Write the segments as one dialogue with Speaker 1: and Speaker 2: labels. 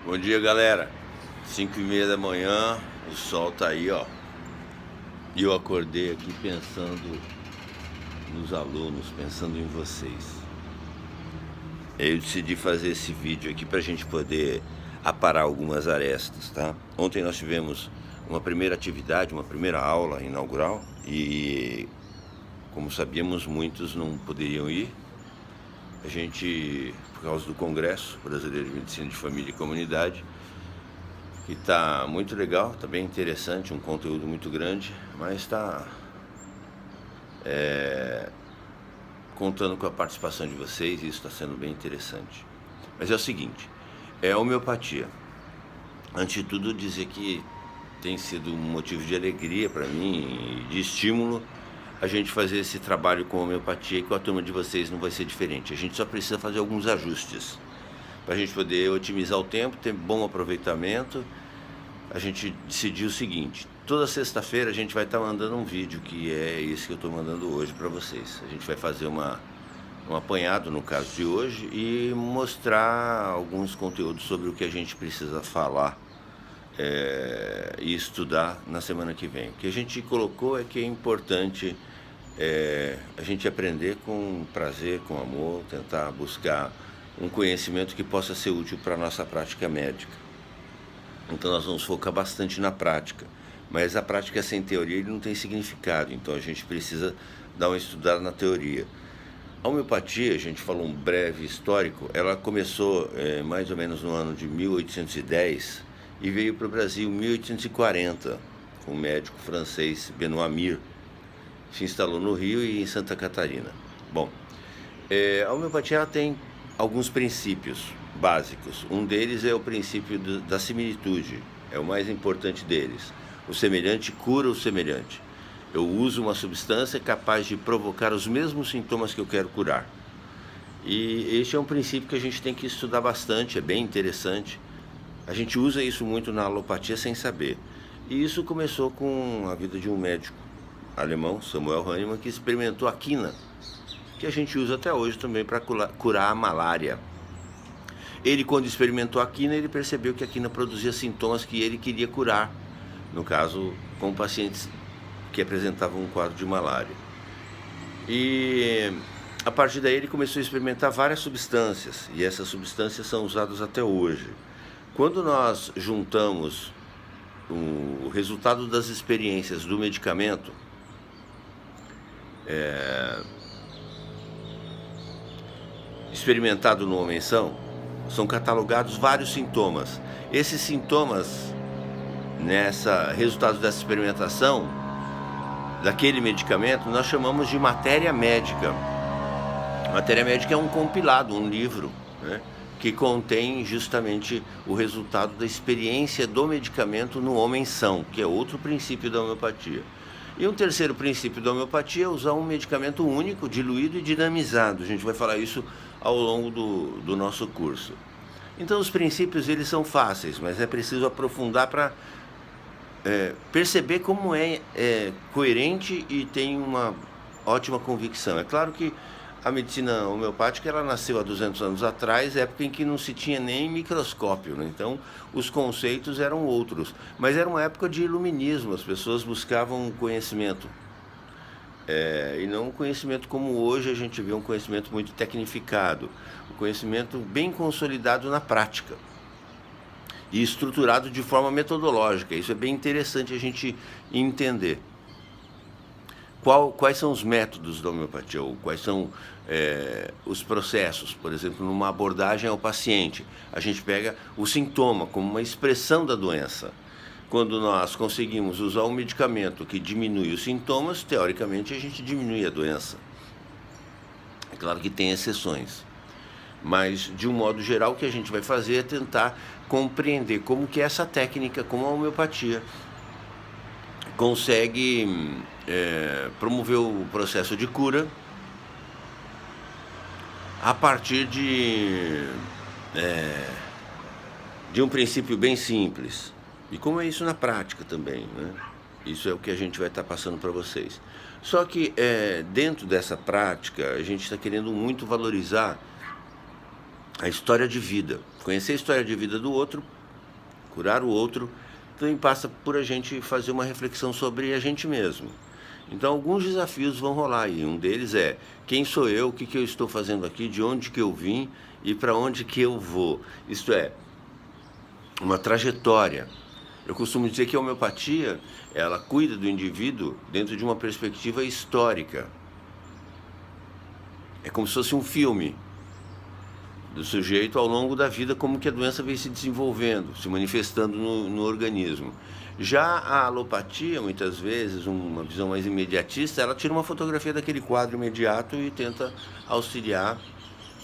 Speaker 1: Bom dia, galera. 5:30 da manhã, o sol tá aí, ó. E eu acordei aqui pensando nos alunos, pensando em vocês. Eu decidi fazer esse vídeo aqui pra gente poder aparar algumas arestas, tá? Ontem nós tivemos uma primeira atividade, uma primeira aula inaugural e, como sabíamos, muitos não poderiam ir. A gente, por causa do Congresso Brasileiro de Medicina de Família e Comunidade, que está muito legal, está bem interessante, um conteúdo muito grande, mas está contando com a participação de vocês e isso está sendo bem interessante. Mas é o seguinte, é a homeopatia. Antes de tudo, dizer que tem sido um motivo de alegria para mim e de estímulo a gente fazer esse trabalho com homeopatia, e com a turma de vocês não vai ser diferente. A gente só precisa fazer alguns ajustes para a gente poder otimizar o tempo, ter bom aproveitamento. A gente decidiu o seguinte: toda sexta-feira a gente vai estar mandando um vídeo, que é esse que eu estou mandando hoje para vocês. A gente vai fazer um apanhado no caso de hoje e mostrar alguns conteúdos sobre o que a gente precisa falar e estudar na semana que vem. O que a gente colocou é que é importante a gente aprender com prazer, com amor, tentar buscar um conhecimento que possa ser útil para a nossa prática médica. Então nós vamos focar bastante na prática, mas a prática sem teoria ele não tem significado, então a gente precisa dar uma estudada na teoria. A homeopatia, a gente falou um breve histórico, ela começou mais ou menos no ano de 1810 e veio para o Brasil em 1840, com o médico francês Benoît Mir. Se instalou no Rio e em Santa Catarina. Bom, a homeopatia ela tem alguns princípios básicos. Um deles é o princípio da similitude, é o mais importante deles. O semelhante cura o semelhante. Eu uso uma substância capaz de provocar os mesmos sintomas que eu quero curar. E este é um princípio que a gente tem que estudar bastante, é bem interessante. A gente usa isso muito na alopatia sem saber. E isso começou com a vida de um médico alemão, Samuel Hahnemann, que experimentou a quina, que a gente usa até hoje também para curar a malária. Ele, quando experimentou a quina, ele percebeu que a quina produzia sintomas que ele queria curar, no caso, com pacientes que apresentavam um quadro de malária. E a partir daí ele começou a experimentar várias substâncias, e essas substâncias são usadas até hoje. Quando nós juntamos o resultado das experiências do medicamento experimentado no homem-são, são catalogados vários sintomas. Esses sintomas, resultados dessa experimentação, daquele medicamento, nós chamamos de matéria médica. Matéria médica é um compilado, um livro, né, que contém justamente o resultado da experiência do medicamento no homem-são, que é outro princípio da homeopatia. E um terceiro princípio da homeopatia é usar um medicamento único, diluído e dinamizado. A gente vai falar isso ao longo do nosso curso. Então os princípios eles são fáceis, mas é preciso aprofundar para perceber como é coerente e tem uma ótima convicção. É claro que a medicina homeopática ela nasceu há 200 anos atrás, época em que não se tinha nem microscópio, né? Então os conceitos eram outros, mas era uma época de iluminismo, as pessoas buscavam conhecimento. E não um conhecimento como hoje a gente vê, um conhecimento muito tecnificado, um conhecimento bem consolidado na prática e estruturado de forma metodológica. Isso é bem interessante a gente entender. Quais são os métodos da homeopatia, ou quais são os processos? Por exemplo, numa abordagem ao paciente, a gente pega o sintoma como uma expressão da doença. Quando nós conseguimos usar um medicamento que diminui os sintomas, teoricamente a gente diminui a doença. É claro que tem exceções, mas de um modo geral o que a gente vai fazer é tentar compreender como que essa técnica, como a homeopatia, consegue promover o processo de cura a partir de um princípio bem simples. E como é isso na prática também, né? Isso é o que a gente vai estar passando para vocês. Só que dentro dessa prática, a gente está querendo muito valorizar a história de vida, conhecer a história de vida do outro curar o outro, também passa por a gente fazer uma reflexão sobre a gente mesmo. Então alguns desafios vão rolar aí. Um deles é: quem sou eu, o que eu estou fazendo aqui, de onde que eu vim e para onde que eu vou. Isto é, uma trajetória. Eu costumo dizer que a homeopatia, ela cuida do indivíduo dentro de uma perspectiva histórica. É como se fosse um filme do sujeito ao longo da vida, como que a doença vem se desenvolvendo, se manifestando no organismo. Já a alopatia, muitas vezes, uma visão mais imediatista, ela tira uma fotografia daquele quadro imediato e tenta auxiliar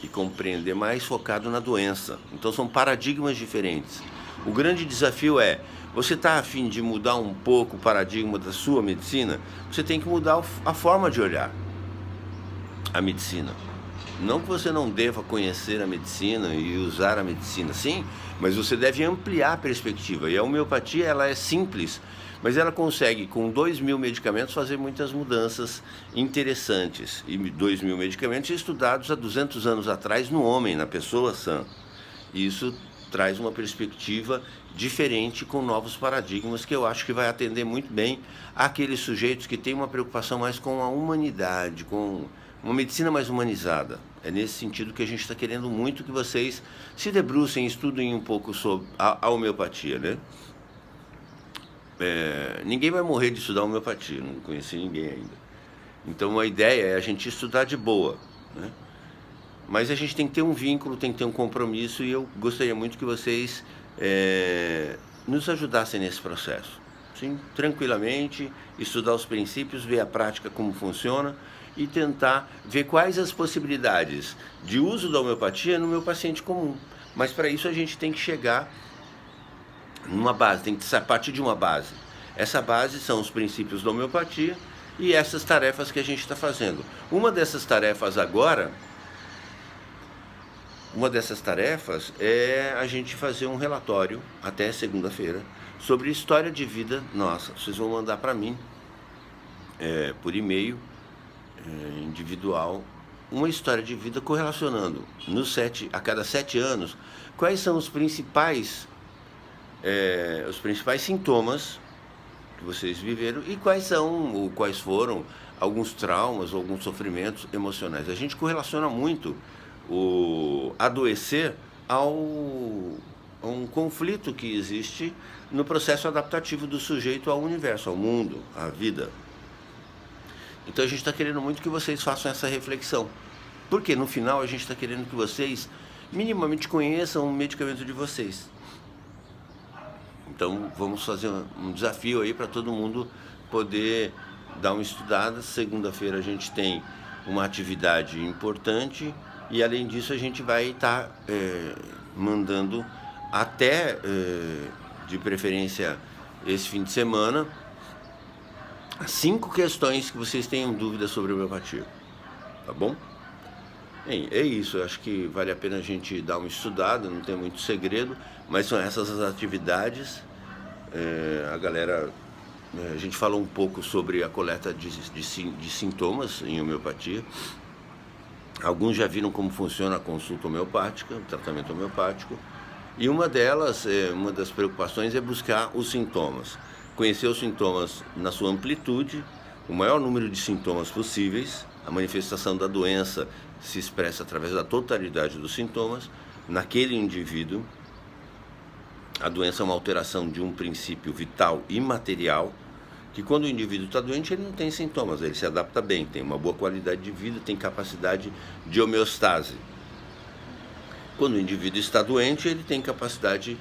Speaker 1: e compreender mais focado na doença. Então são paradigmas diferentes. O grande desafio é: você está a fim de mudar um pouco o paradigma da sua medicina? Você tem que mudar a forma de olhar a medicina. Não que você não deva conhecer a medicina e usar a medicina, sim, mas você deve ampliar a perspectiva. E a homeopatia, ela é simples, mas ela consegue, com 2.000 medicamentos, fazer muitas mudanças interessantes. E 2.000 medicamentos estudados há 200 anos atrás no homem, na pessoa sã. E isso traz uma perspectiva diferente, com novos paradigmas, que eu acho que vai atender muito bem àqueles sujeitos que têm uma preocupação mais com a humanidade, com uma medicina mais humanizada. É nesse sentido que a gente está querendo muito que vocês se debrucem, estudem um pouco sobre a homeopatia, né? Ninguém vai morrer de estudar homeopatia, não conheci ninguém ainda. Então a ideia é a gente estudar de boa, né? Mas a gente tem que ter um vínculo, tem que ter um compromisso, e eu gostaria muito que vocês nos ajudassem nesse processo. Sim, tranquilamente, estudar os princípios, ver a prática como funciona e tentar ver quais as possibilidades de uso da homeopatia no meu paciente comum. Mas para isso a gente tem que chegar numa base, tem que partir de uma base. Essa base são os princípios da homeopatia e essas tarefas que a gente está fazendo. Uma dessas tarefas é a gente fazer um relatório até segunda-feira sobre história de vida nossa. Vocês vão mandar para mim, por e-mail, individual, uma história de vida correlacionando a cada 7 anos quais são os principais sintomas que vocês viveram e quais foram alguns traumas ou alguns sofrimentos emocionais. A gente correlaciona muito o adoecer a um conflito que existe no processo adaptativo do sujeito ao universo, ao mundo, à vida. Então a gente está querendo muito que vocês façam essa reflexão, porque no final a gente está querendo que vocês minimamente conheçam o medicamento de vocês. Então vamos fazer um desafio aí para todo mundo poder dar uma estudada. Segunda-feira a gente tem uma atividade importante e, além disso, a gente vai estar mandando até, de preferência, esse fim de semana, 5 questões que vocês tenham dúvidas sobre a homeopatia, tá bom? Bem, é isso, eu acho que vale a pena a gente dar uma estudada, não tem muito segredo, mas são essas as atividades. A gente falou um pouco sobre a coleta de sintomas em homeopatia. Alguns já viram como funciona a consulta homeopática, o tratamento homeopático, e uma das preocupações é buscar os sintomas. Conhecer os sintomas na sua amplitude, o maior número de sintomas possíveis. A manifestação da doença se expressa através da totalidade dos sintomas. Naquele indivíduo, a doença é uma alteração de um princípio vital imaterial, que quando o indivíduo está doente, ele não tem sintomas, ele se adapta bem, tem uma boa qualidade de vida, tem capacidade de homeostase. Quando o indivíduo está doente, ele tem capacidade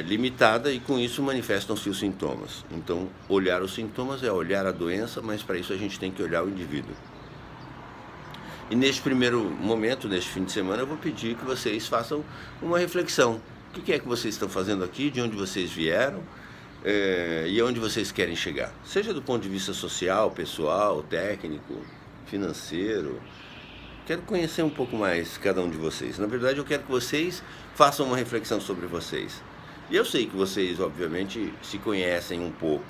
Speaker 1: limitada e com isso manifestam-se os sintomas. Então, olhar os sintomas é olhar a doença, mas para isso a gente tem que olhar o indivíduo. E neste primeiro momento, neste fim de semana, eu vou pedir que vocês façam uma reflexão. O que é que vocês estão fazendo aqui, de onde vocês vieram e aonde vocês querem chegar? Seja do ponto de vista social, pessoal, técnico, financeiro. Quero conhecer um pouco mais cada um de vocês. Na verdade, eu quero que vocês façam uma reflexão sobre vocês. E eu sei que vocês, obviamente, se conhecem um pouco,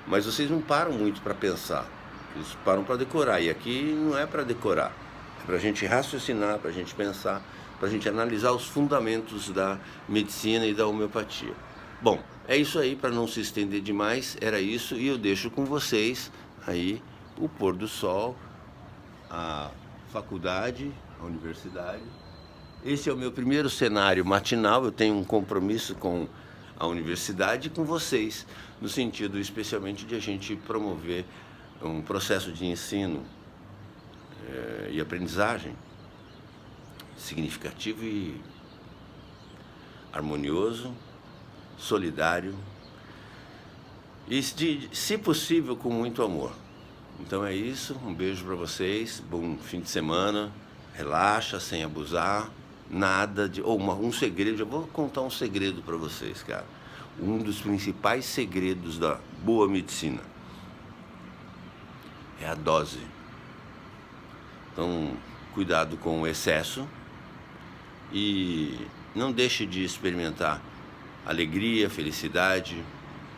Speaker 1: mas vocês não param muito para pensar. Eles param para decorar. E aqui não é para decorar. É para a gente raciocinar, para a gente pensar, para a gente analisar os fundamentos da medicina e da homeopatia. Bom, é isso aí, para não se estender demais, era isso, e eu deixo com vocês aí o pôr do sol, a faculdade, a universidade. Esse é o meu primeiro cenário matinal, eu tenho um compromisso com a universidade e com vocês, no sentido especialmente de a gente promover um processo de ensino e aprendizagem significativo e harmonioso, solidário e, se possível, com muito amor. Então é isso, um beijo para vocês, bom fim de semana, relaxa sem abusar, nada de... um segredo, eu vou contar um segredo para vocês, cara. Um dos principais segredos da boa medicina é a dose. Então, cuidado com o excesso e não deixe de experimentar alegria, felicidade,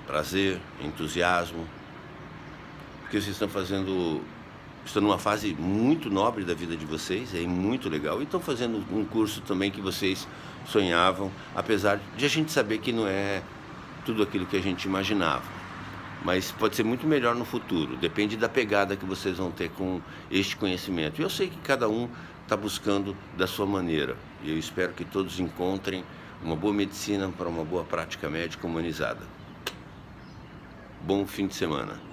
Speaker 1: prazer, entusiasmo, porque vocês estão numa fase muito nobre da vida de vocês, é muito legal, e estão fazendo um curso também que vocês sonhavam, apesar de a gente saber que não é tudo aquilo que a gente imaginava, mas pode ser muito melhor no futuro, depende da pegada que vocês vão ter com este conhecimento. E eu sei que cada um está buscando da sua maneira, e eu espero que todos encontrem uma boa medicina para uma boa prática médica humanizada. Bom fim de semana.